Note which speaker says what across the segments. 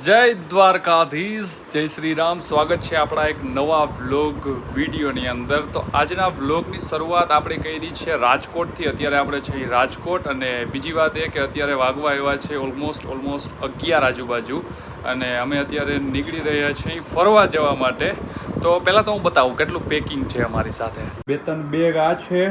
Speaker 1: જય દ્વારકાધીશ, જય શ્રી રામ. સ્વાગત છે આપણા એક નવા વ્લોગ વિડીયોની અંદર. તો આજના વ્લોગની શરૂઆત આપણે કરી છે રાજકોટથી. અત્યારે આપણે છીએ રાજકોટ, અને બીજી વાત એ કે અત્યારે વાગવા આવ્યા છે ઓલમોસ્ટ 11 આજુબાજુ, અને અમે અત્યારે નીકળી રહ્યા છીએ ફરવા જવા માટે. તો પહેલાં તો હું બતાવું કેટલું પેકિંગ છે અમારી સાથે. 2-3 બેગ આ છે,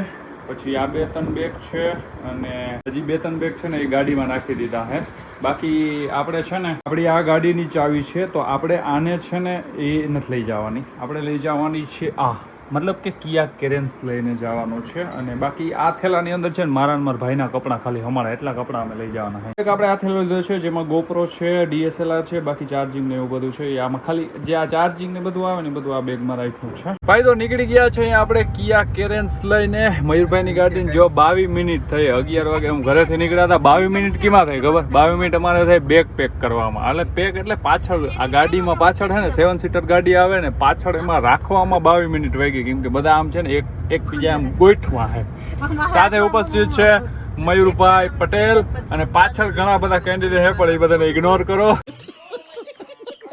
Speaker 1: પછી આ 2-3 બેગ છે, અને હજી 2-3 બેગ છે ને એ ગાડીમાં નાખી દીધા હે. બાકી આપણે છે ને આપણી આ ગાડીની ચાવી છે, તો આપણે આને છે ને એ નથી લઈ જવાની, આપણે લઈ જવાની છે આ, મતલબ કે કિયા કેરેન્સ લઈને જવાનું છે. અને બાકી આ થેલાની અંદર છે ને મારા ભાઈના કપડાં, ખાલી અમારા એટલા કપડાં અમે લઈ જવાના છે. એક આપણે આ થેલો લીધો છે જેમાં GoPro છે, DSLR છે, બાકી ચાર્જિંગ ને એવું બધું છે. આમાં ખાલી જે આ ચાર્જિંગ ને બધું આવે ને બધું આ બેગમાં રાખ્યું છે. ભાઈ તો નીકળી ગયા છે આપણે કિયા કેરેન્સ લઈને. મયુરભાઈની ગાડીને જો 22 મિનિટ થઈ, 11 વાગે હું ઘરેથી નીકળ્યા હતા. 22 મિનિટ કેમાં થઈ ખબર? 22 મિનિટ અમારે થઈ બેગ પેક કરવામાં. એટલે પેક એટલે પાછળ આ ગાડીમાં પાછળ છે ને 7 સીટર ગાડી આવે ને, પાછળ એમાં રાખવામાં 22 મિનિટ વાગી, કેમ કે બધા આમ છે ને એક બીજા આમ ગોઠવા છે. સાથે ઉપસ્થિત છે મયુરભાઈ પટેલ, અને પાછળ ઘણા બધા કેન્ડિડેટ છે પણ એ બધાને ઇગ્નોર કરો.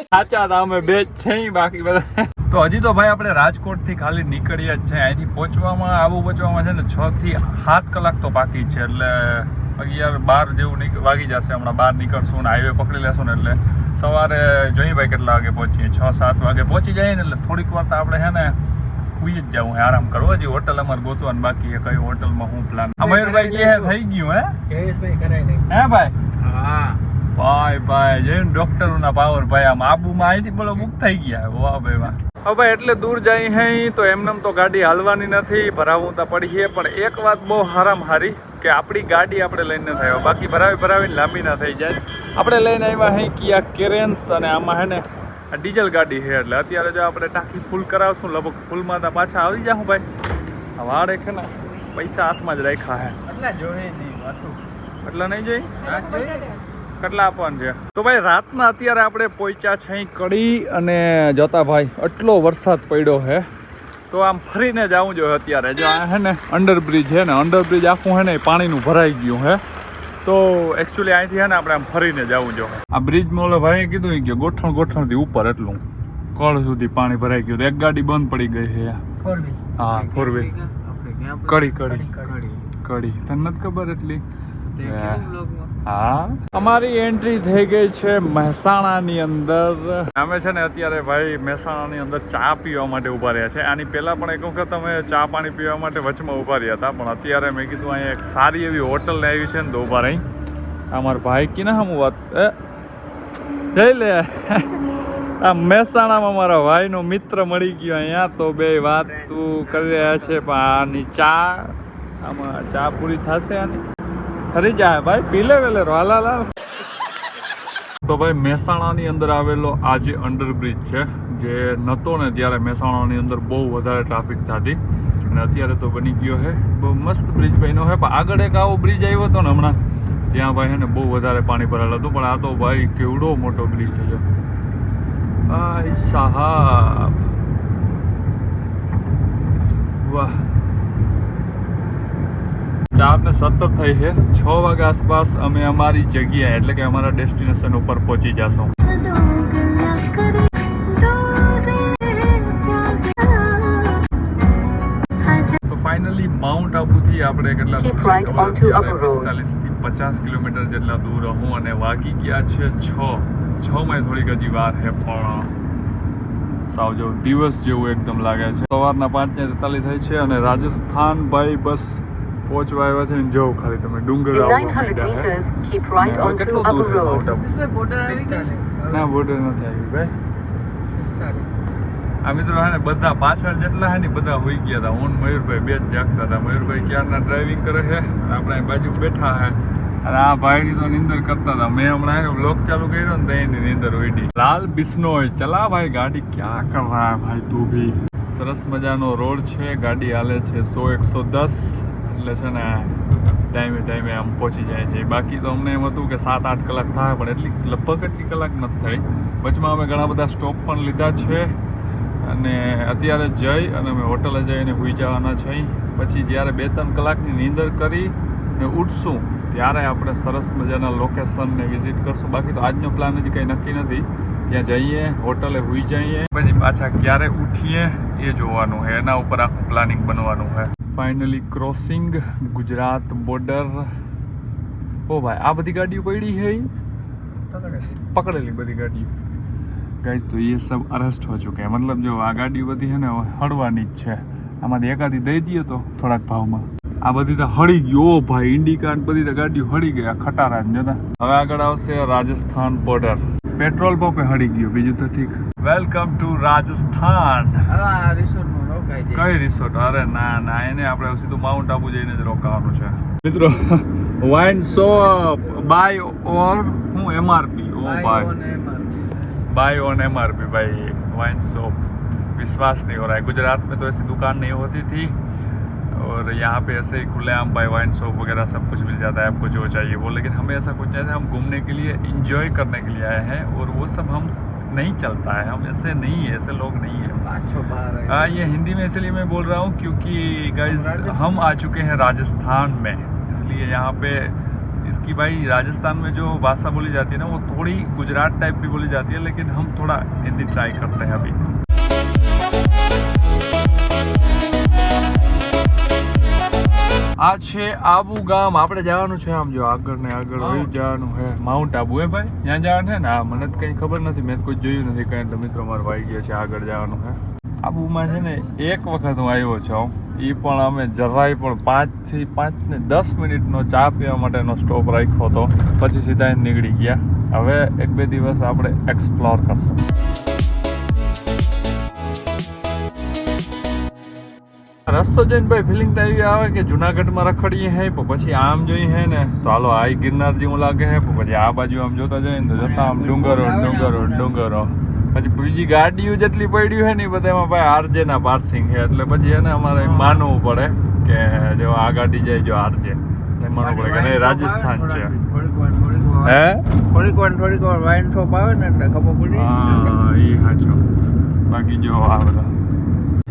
Speaker 1: સાચા અમે બે જ છે, બાકી બધા તો હજી તો ભાઈ આપણે રાજકોટ થી ખાલી નીકળ્યા જ છે. અહીંથી પહોંચવામાં છે ને 6 થી 7 કલાક તો બાકી છે. એટલે 11-12 જેવું વાગી જશે. હમણાં 12 નીકળશું ને હાઈવે પકડી લેશું ને એટલે સવારે જોઈએ ભાઈ કેટલા વાગે પહોંચીએ. 6-7 વાગે પહોંચી જાય ને એટલે થોડીક વાર તો આપણે છે ને સુઈ જ જવું, આરામ કરવો. હજી હોટલ અમારે ગોતવાનું બાકી છે. કઈ હોટલમાં શું પ્લાન? મયુરભાઈ કે થઈ ગયું હે ભાઈ? હા ભાઈ જઈને ડોક્ટરોના પાવર ભાઈ. આમ આબુમાં અહીંથી બોલો બુક થઈ ગયા. વાહ ભાઈ વાહ. હવે ભાઈ એટલે દૂર જાય હે તો એમનેમ તો ગાડી હાલવાની નથી, ભરાવું તો પડીએ. પણ એક વાત બહુ હારી કે આપણી ગાડી આપણે લઈને નથી આવ્યા, બાકી ભરાવીને લાંબી ના થઈ જાય. આપણે લઈને આવ્યા હે કિયા કેરેન્સ, અને આમાં હે ને ડીઝલ ગાડી છે. એટલે અત્યારે જો આપણે ટાંકી ફૂલ કરાવશું, લગભગ ફૂલમાં તો પાછા આવી જાઉં ભાઈ. આ વાળ એક ને પૈસા હાથમાં જ રાખ્યા હે, એટલા નહીં જોઈ કેટલા આપવાનું છે. તો ભાઈ રાતના અત્યારે આપણે પહોંચ્યા છે કડી, અને જતા ભાઈ આટલો વરસાદ પડ્યો છે તો આમ ફરીને જ આવું જોઈએ. અત્યારે જો આ હે ને અંડરબ્રિજ છે ને, અંડરબ્રિજ આખું હે ને પાણીનું ભરાઈ ગયું હે. તો એકચ્યુઅલી અહીંથી હે ને આપણે આમ ફરીને જવું જોઈએ. આ બ્રિજમાં ઓલો ભાઈએ કીધું કે ગોઠણથી ઉપર એટલું કળ સુધી પાણી ભરાઈ ગયું. એક ગાડી બંધ પડી ગઈ છે. હા, 4 કડી તને નથી ખબર એટલી? હા, અમારી એન્ટ્રી થઈ ગઈ છે મહેસાણાની અંદર. અમે છે ને અત્યારે ભાઈ મહેસાણાની અંદર ચા પીવા માટે ઉભા રહ્યા છે. આની પહેલા પણ એક વખત અમે ચા પાણી પીવા માટે વચમાં ઉભા રહ્યા હતા, પણ અત્યારે મેં કીધું અહીંયા એક સારી એવી હોટલ આવી છે ને તો ઉભા રહી. અમારા ભાઈ કી ના હમ વાત જઈ લે. આ મહેસાણામાં મારા ભાઈનો મિત્ર મળી ગયો અહીંયા, તો બે વાત તું કરી રહ્યા છે. પણ આની ચા, આમાં ચા પૂરી થશે આની? ખરી જાય ભાઈ, પી લે વેલે હાલાલાલ. તો ભાઈ મહેસાણાની અંદર આવેલો આ જે અંડરબ્રિજ છે, જે નહોતો ને ત્યારે મહેસાણાની અંદર બહુ વધારે ટ્રાફિક થતી, અને અત્યારે તો બની ગયો છે. બહુ મસ્ત બ્રિજ બન્યો છે. પણ આગળ એક આવો બ્રિજ આવ્યો હતો ને હમણાં, ત્યાં ભાઈ છે ને બહુ વધારે પાણી ભરાયેલું હતું. પણ આ તો ભાઈ કેવડો મોટો બ્રિજ છે. ભાઈ સાહેબ વાહ. 4:17 થઈ છે. 6 વાગ્યા આસપાસ અમે અમારી જગ્યાએ એટલે કે અમારા ડેસ્ટિનેશન ઉપર પહોંચી જશું. તો ફાઇનલી માઉન્ટ આબુથી આપણે કેટલા 45 થી 50 કિલોમીટર જેટલા દૂર હું, અને વાગી ગયા છે 6 માં થોડીક હજી વાર છે, પણ સાવ જેવું દિવસ જેવું એકદમ લાગે છે. સવારના 5:43 થઈ છે, અને રાજસ્થાન ભાઈ બસ પહોંચવા આવ્યા છે. જવું ખાલી તમે ડુંગર ના બોર્ડર નથી આવી ભાઈ. આ મિત્રો હે ને બધા પાછળ જેટલા હે ને બધા હોઈ ગયા હતા. હું મયુરભાઈ બે જ જાગતા હતા. મયુરભાઈ ક્યારના ડ્રાઇવિંગ કરે છે, આપણે બાજુ બેઠા છે, અને આ ભાઈની તો નીંદર કરતા હતા. મેં હમણાં બ્લોગ ચાલુ કર્યો ને તો એની નીંદર ઉડી. લાલ બિશ્નોઈ ચલા ભાઈ, ગાડી ક્યાં કર રહા હે ભાઈ તું ભી. સરસ મજાનો રોડ છે, ગાડી હાલે છે 100-110, એટલે છે ને ટાઈમે આમ પહોંચી જાય છે. બાકી તો અમને એમ હતું કે 7-8 કલાક થાય, પણ લગભગ એટલી કલાક નથી થઈ. વચમાં અમે ઘણા બધા સ્ટોપ પણ લીધા છે, અને અત્યારે જઈ અને અમે હોટલે જઈને સૂઈ જવાના છીએ. પછી જ્યારે 2-3 કલાકની નીંદર કરી ને ઉઠશું ત્યારે આપણે સરસ મજાના લોકેશનને વિઝિટ કરશું. બાકી તો આજનો પ્લાન હજી કંઈ નક્કી નથી. ત્યાં જઈએ, હોટલે હોઈ જઈએ, પછી પાછા ક્યારે ઉઠીએ એ જોવાનું છે. એના ઉપર આખું પ્લાનિંગ બનવાનું છે. Finally crossing Gujarat border. ઓ ભાઈ, આ બધી ગાડીઓ પડી છે, પકડેલી બધી ગાડીઓ ગાઈસ. તો એ સબ અરેસ્ટ હો ચુકે. મતલબ જો આ ગાડીઓ બધી છે ને હળવાની જ છે. આમાંથી એકાદી દઈ દઈએ તો થોડાક ભાવમાં. આ બધી તો હળી ગયો ભાઈ. ઇન્ડિકા બધી તો ગાડીઓ હળી ગયા ખટારા જતા. હવે આગળ આવશે રાજસ્થાન બોર્ડર. પેટ્રોલ પંપે હળી ગયો, બીજું તો ઠીક. Welcome to Rajasthan. કઈ રિસોર્ટ? અરે ના, એને આપણે સીધું માઉન્ટ આબુ જઈને જ રોકાવાનું છે મિત્રો. વાઇન શોપ બાય ઓર હું MRP. ઓ ભાઈ, बाय ऑन MRP भाई. वाइन शॉप विश्वास नहीं हो रहा है. गुजरात में तो ऐसी दुकान नहीं होती थी और यहाँ पे ऐसे ही खुलेआम भाई वाइन शॉप वगैरह सब कुछ मिल जाता है आपको जो चाहिए वो. लेकिन हमें ऐसा कुछ नहीं है. हम घूमने के लिए इंजॉय करने के लिए आए हैं और वो सब हम नहीं चलता है. हम ऐसे नहीं है, ऐसे लोग नहीं है. हाँ, ये हिंदी में इसलिए मैं बोल रहा हूँ क्योंकि गाइस हम आ चुके हैं राजस्थान में. इसलिए यहाँ पे इसकी भाई राजस्थान में जो भाषा बोली जाती है ना वो थोड़ी गुजरात टाइप की बोली जाती है. लेकिन हम थोड़ा हिंदी ट्राई करते हैं अभी. આ છે આબુ ગામ. આપણે જવાનું છે આમ જો આગળ ને આગળ વહી જવાનું છે. માઉન્ટ આબુ હે ભાઈ, ત્યાં જવાનું છે ને. આ મને જ કંઈ ખબર નથી, મેં કોઈ જોયું નથી કઈ. તો મિત્રો મારા ભાઈ ગયા છે, આગળ જવાનું છે. આબુમાં છે ને એક વખત હું આવ્યો છું. એ પણ અમે જરાય પણ 5 થી 5 ને 10 મિનિટનો ચા પીવા માટેનો સ્ટોપ રાખ્યો હતો. પછી સીધા નીકળી ગયા. હવે 1-2 દિવસ આપણે એક્સપ્લોર કરશું. રસ્તો જોઈને ભાઈ ફિલિંગ તો એવી આવે કે જુનાગઢમાં રખડીએ હે, પછી આમ જોઈએ હે ને તો હાલો આ ગિરનાર જેવું લાગે હે. પછી આ બાજુ આમ જોતા જઈએ ને તો જતા આમ ડુંગરો. પછી બીજી ગાડીઓ જેટલી પડ્યું હે ને એ બધામાં ભાઈ RJ ના પાર્સિંગ છે. એટલે પછી એને અમારે માનવું પડે કે જો આ ગાડી જાય જો RJ માનવું પડે કે નહીં રાજસ્થાન છે. હે થોડીક વાર વાઇન શોપ આવે ને એટલે ખબર પડી. હા, એ સાચો. બાકી જો આ બધા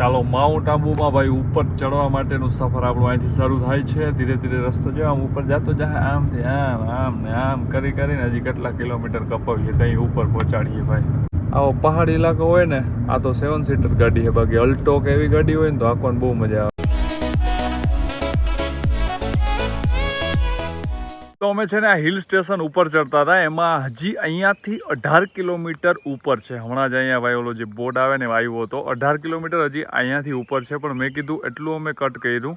Speaker 1: ચાલો માઉન્ટ આબુમાં ભાઈ ઉપર ચડવા માટેનું સફર આપણું અહીંથી શરૂ થાય છે. ધીરે ધીરે રસ્તો જો આમ ઉપર જતો જાય, આમથી આમ ને આમ કરીને હજી કેટલા કિલોમીટર કપાવીએ ત્યાં ઉપર પહોંચાડીએ ભાઈ. આવો પહાડી ઇલાકો હોય ને, આ તો 7 સીટર ગાડી છે. બાકી અલ્ટો કે એવી ગાડી હોય ને તો આખો બહુ મજા આવે. તો અમે છે ને આ હિલ સ્ટેશન ઉપર ચડતા હતા. એમાં હજી અહીંયાથી 18 કિલોમીટર ઉપર છે. હમણાં જ અહીંયા ભાઈ ઓલો જે બોર્ડ આવે ને આવ્યો હતો. 18 કિલોમીટર હજી અહીંયાથી ઉપર છે. પણ મેં કીધું એટલું અમે કટ કર્યું.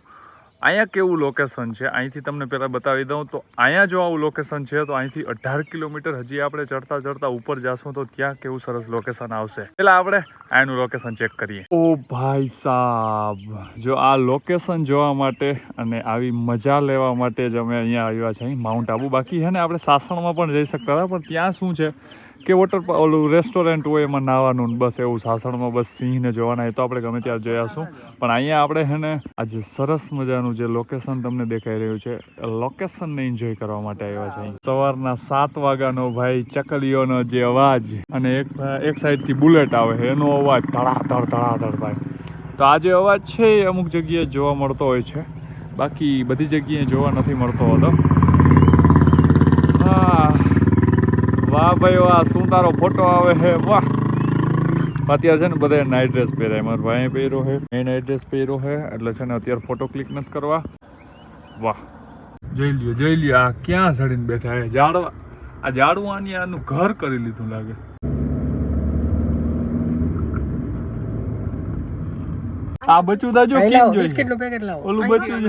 Speaker 1: અહીંયા કેવું લોકેશન છે અહીંથી તમને પહેલાં બતાવી દઉં. તો અહીંયા જો આવું લોકેશન છે તો અહીંથી 18 કિલોમીટર હજી આપણે ચડતા ઉપર જશું તો ત્યાં કેવું સરસ લોકેશન આવશે. પહેલાં આપણે આનું લોકેશન ચેક કરીએ. ઓ ભાઈ સાહેબ, જો આ લોકેશન જોવા માટે અને આવી મજા લેવા માટે જ અમે અહીંયા આવ્યા છીએ માઉન્ટ આબુ. બાકી છે ને આપણે સાસણમાં પણ જઈ શકતા હતા, પણ ત્યાં શું છે કે ઓલું રેસ્ટોરન્ટ હોય એમાં નાવાનું બસ એવું. સાસણમાં બસ સિંહને જોવાના, એ તો આપણે ગમે ત્યાં જોયાશું. પણ અહીંયા આપણે છે ને આજે સરસ મજાનું જે લોકેશન તમને દેખાઈ રહ્યું છે લોકેશનને એન્જોય કરવા માટે આવ્યા છે. સવારના 7 વાગ્યાનો ભાઈ ચકલીઓનો જે અવાજ અને એક સાઈડથી બુલેટ આવે છે એનો અવાજ ધડાધડ ભાઈ. તો આ જે અવાજ છે એ અમુક જગ્યાએ જોવા મળતો હોય છે, બાકી બધી જગ્યાએ જોવા નથી મળતો હોતો. હા વાહ ભાઈ વાહ, શું તારો ફોટો આવે છે વાહ. અત્યારે છે ને બધા નાઇટ ડ્રેસ પહેરાય. મારા ભાઈએ પહેર્યો છે, એ નાઇટ ડ્રેસ પહેર્યો છે. એટલે છે ને અત્યારે ફોટો ક્લિક નથી કરવા. વાહ, જોઈ લ્યો આ ક્યાં ચડીને બેઠા છે. ઝાડવા, આ ઝાડવાની આનું ઘર કરી લીધું લાગે. આ બચ્ચું દાજો કેમ જોઈ બિસ્કિટ નું પેકેટ લાવો. ઓલું બચ્ચું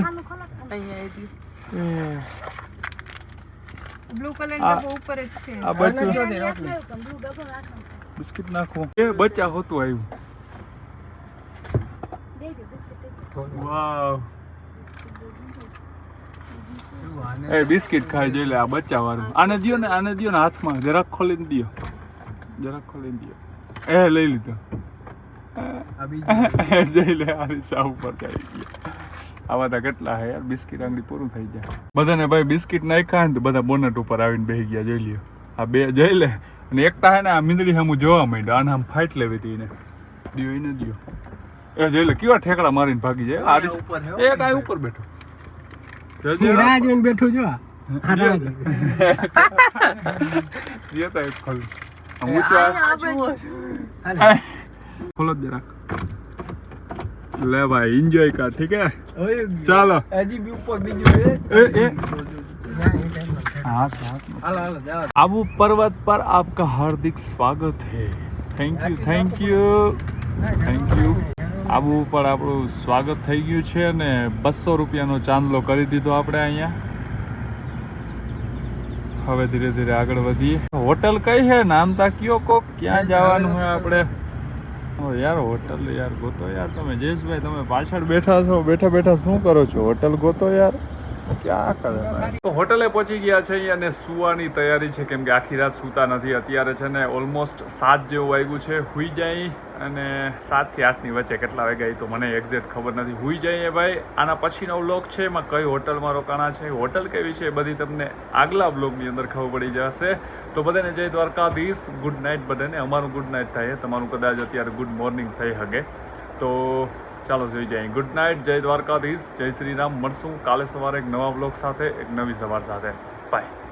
Speaker 1: બ્લુ કલર નો ઉપર જ છે. આ બચ્ચું બિસ્કિટ નાખો. એ બચ્ચા હોતું આવ્યું. વાવ, એ બિસ્કિટ ખાઈ જોઈ લે આ બચ્ચા વાળું. આને દિયો ને હાથમાં જરાક ખોલીને દિયો. એ લઈ લીધો. જઈ લે આ રીસા ઉપર ચડી ગયા. આવા તો કેટલા હે યાર, બિસ્કિટ આંગળી પૂરું થઈ જાય બધાને ભાઈ. બિસ્કિટ નાખ્યા ને તો બધા બોનેટ ઉપર આવીને બેસી ગયા. જોઈ લ્યો આ બે જોઈ લે. અને એકતા હે ને આ મીંદડી સામું જોવા માંડ્યો. આને આમ ફાઇટ લેવી હતી એને. દિયો એ જોઈ લે કેવા ઠેકડા મારીને ભાગી જાય. આ એક આ ઉપર બેઠો બેઠો જો. ये तो एक खोल हम ऊंचा खोलो जरा ले भाई एंजॉय कर ठीक है चलो
Speaker 2: હજી બી ઉપર બીજું
Speaker 1: आबू पर्वत पर आपका हार्दिक स्वागत है थैंक यू આબુ ઉપર આપણું સ્વાગત થઈ ગયું છે અને 200 રૂપિયાનો ચાંદલો કરી દીધો આપણે અહીંયા હવે ધીરે ધીરે આગળ વધીએ હોટલ કઈ છે નામ તા કયો કોક ક્યાં જવાનું હોય આપણે ઓ યાર હોટલ યાર ગોતો યાર તમે જયેશભાઈ તમે પાછળ બેઠા છો બેઠા શું કરો છો હોટલ ગોતો યાર ક્યાં કરે તો હોટલે પહોંચી ગયા છે અને સુવાની તૈયારી છે કેમ કે આખી રાત સૂતા નથી અત્યારે છે ને ઓલમોસ્ટ 7 જેવું વાગ્યું છે હુઈ જાય અને 7 થી 8 ની વચ્ચે કેટલા વાગ્યા તો મને એક્ઝેક્ટ ખબર નથી હુઈ જાય ભાઈ આના પછીનો વ્લોગ છે એમાં કઈ હોટલમાં રોકાણા છે હોટલ કેવી છે બધી તમને આગલા વ્લોગની અંદર ખબર પડી જશે તો બધાને જય દ્વારકાધીશ ગુડ નાઇટ બધાને અમારું ગુડ નાઇટ થાય તમારું કદાચ અત્યારે ગુડ મોર્નિંગ થઈ શકે તો ચાલો જોઈ જાય ગુડ નાઇટ જય દ્વારકાધીશ જય શ્રી રામ મળશું કાલે સવારે એક નવા બ્લોગ સાથે એક નવી સવાર સાથે બાય